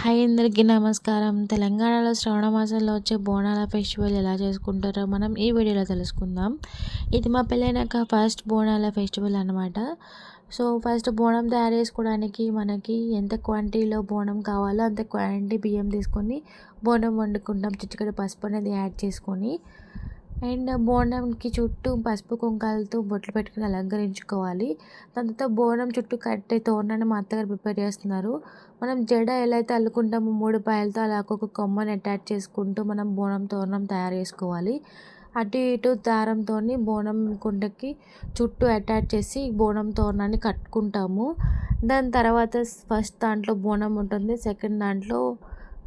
Hi అందరికీ నమస్కారం. తెలంగాణలో శ్రావణ మాసంలో వచ్చే బోనాల ఫెస్టివల్ ఎలా చేసుకుంటారో మనం ఈ వీడియోలో తెలుసుకుందాం. ఇది మా పెళ్ళైనాక ఫస్ట్ బోనాల ఫెస్టివల్ అనమాట. సో ఫస్ట్ బోనం తయారు చేసుకోవడానికి మనకి ఎంత క్వాంటిటీలో బోనం కావాలో అంత క్వాంటిటీ బియ్యం తీసుకొని బోనం వండుకుంటాం. చిటికెడు పసుపు అనేది యాడ్ చేసుకొని అండ్ బోనంకి చుట్టూ పసుపు కుంకాలతో బొట్లు పెట్టుకుని అలంకరించుకోవాలి. దాని తర్వాత బోనం చుట్టూ కట్టే తోరణాన్ని మా అత్తగారు ప్రిపేర్ చేస్తున్నారు. మనం జడ ఎలా అయితే అల్లుకుంటామో 3 పాయలతో అలా ఒక్కొక్క కొమ్మని అటాచ్ చేసుకుంటూ మనం బోనం తోరణం తయారు చేసుకోవాలి. అటు ఇటు దారంతోని బోనం కుండకి చుట్టూ అటాచ్ చేసి బోనం తోరణాన్ని కట్టుకుంటాము. దాని తర్వాత ఫస్ట్ దాంట్లో బోనం ఉంటుంది. సెకండ్ దాంట్లో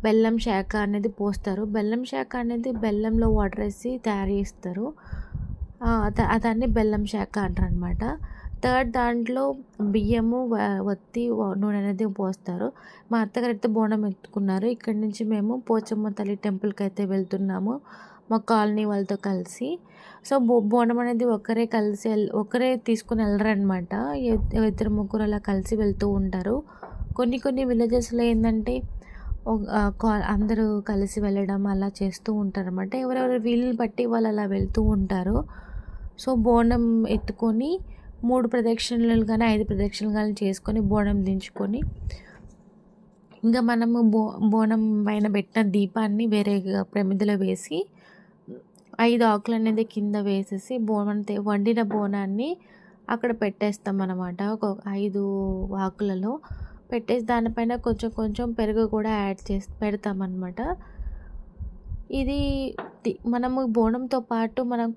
బెల్లం శాఖ అనేది పోస్తారు. బెల్లం శాఖ అనేది బెల్లంలో వాటర్ వేసి తయారు చేస్తారు. దాన్ని బెల్లం శాఖ అంటారనమాట. థర్డ్ దాంట్లో బియ్యము ఒత్తి నూనె అనేది పోస్తారు. మా అత్తగారు అయితే బోనం ఎత్తుకున్నారు. ఇక్కడి నుంచి మేము పోచమ్మ తల్లి టెంపుల్కి అయితే వెళ్తున్నాము మా కాలనీ వాళ్ళతో కలిసి. సో బోనం అనేది ఒకరే తీసుకుని వెళ్ళరనమాట. ఇద్దరు ముగ్గురు అలా కలిసి వెళ్తూ ఉంటారు. కొన్ని విలేజెస్లో ఏంటంటే అందరూ కలిసి వెళ్ళడం అలా చేస్తూ ఉంటారనమాట. ఎవరెవరు వీలుని బట్టి వాళ్ళు అలా వెళ్తూ ఉంటారు. సో బోనం ఎత్తుకొని 3 ప్రదక్షిణలు కానీ 5 ప్రదక్షిణలు కానీ చేసుకొని బోనం దించుకొని ఇంకా మనము బోనం పైన పెట్టిన దీపాన్ని వేరే ప్రమిదలో వేసి 5 ఆకులు అనేది కింద వేసేసి వండిన బోనాన్ని అక్కడ పెట్టేస్తాం అన్నమాట. ఒక 5 ఆకులలో పెట్టేసి దానిపైన కొంచెం పెరుగు కూడా యాడ్ చేసి పెడతామన్నమాట. ఇది మనము బోనంతో పాటు మనం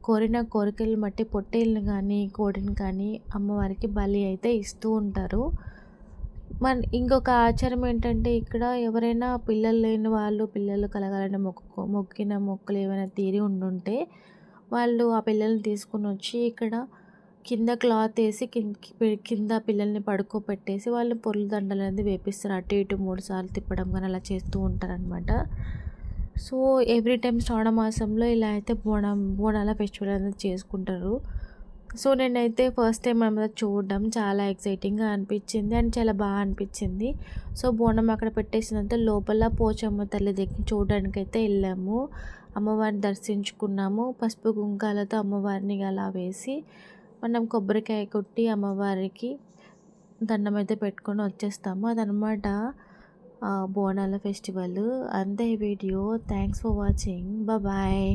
కోరిన కోరికలను బట్టి పొట్టేళ్ళని కానీ కోడిని కానీ అమ్మవారికి బలి అయితే ఇస్తూ ఉంటారు. ఇంకొక ఆచారం ఏంటంటే ఇక్కడ ఎవరైనా పిల్లలు లేని వాళ్ళు పిల్లలు కలగాలని మొక్కిన మొక్కులు ఏమైనా తీరి ఉండుంటే వాళ్ళు ఆ పిల్లల్ని తీసుకుని వచ్చి ఇక్కడ కింద క్లాత్ వేసి కింద పిల్లల్ని పడుకోబెట్టేసి వాళ్ళు పొర్లు దండలు అనేది వేపిస్తారు. అటు ఇటు 3 సార్లు తిప్పడం కానీ అలా చేస్తూ ఉంటారనమాట. సో ఎవ్రీ టైం శ్రావణ మాసంలో ఇలా అయితే బోనాల ఫెస్టివల్ అనేది చేసుకుంటారు. సో నేనైతే ఫస్ట్ టైం అనేది చూడడం చాలా ఎక్సైటింగ్గా అనిపించింది అండ్ చాలా బాగా అనిపించింది. సో బోనం అక్కడ పెట్టేసినంత లోపల పోచమ్మ తల్లి దగ్గర చూడడానికైతే వెళ్ళాము. అమ్మవారిని దర్శించుకున్నాము. పసుపు కుంకాలతో అమ్మవారిని అలా వేసి మనం కొబ్బరికాయ కొట్టి అమ్మవారికి దండం అయితే పెట్టుకొని వచ్చేస్తాము. అదనమాట బోనాల ఫెస్టివల్. అంతే video. Thanks for watching. Bye.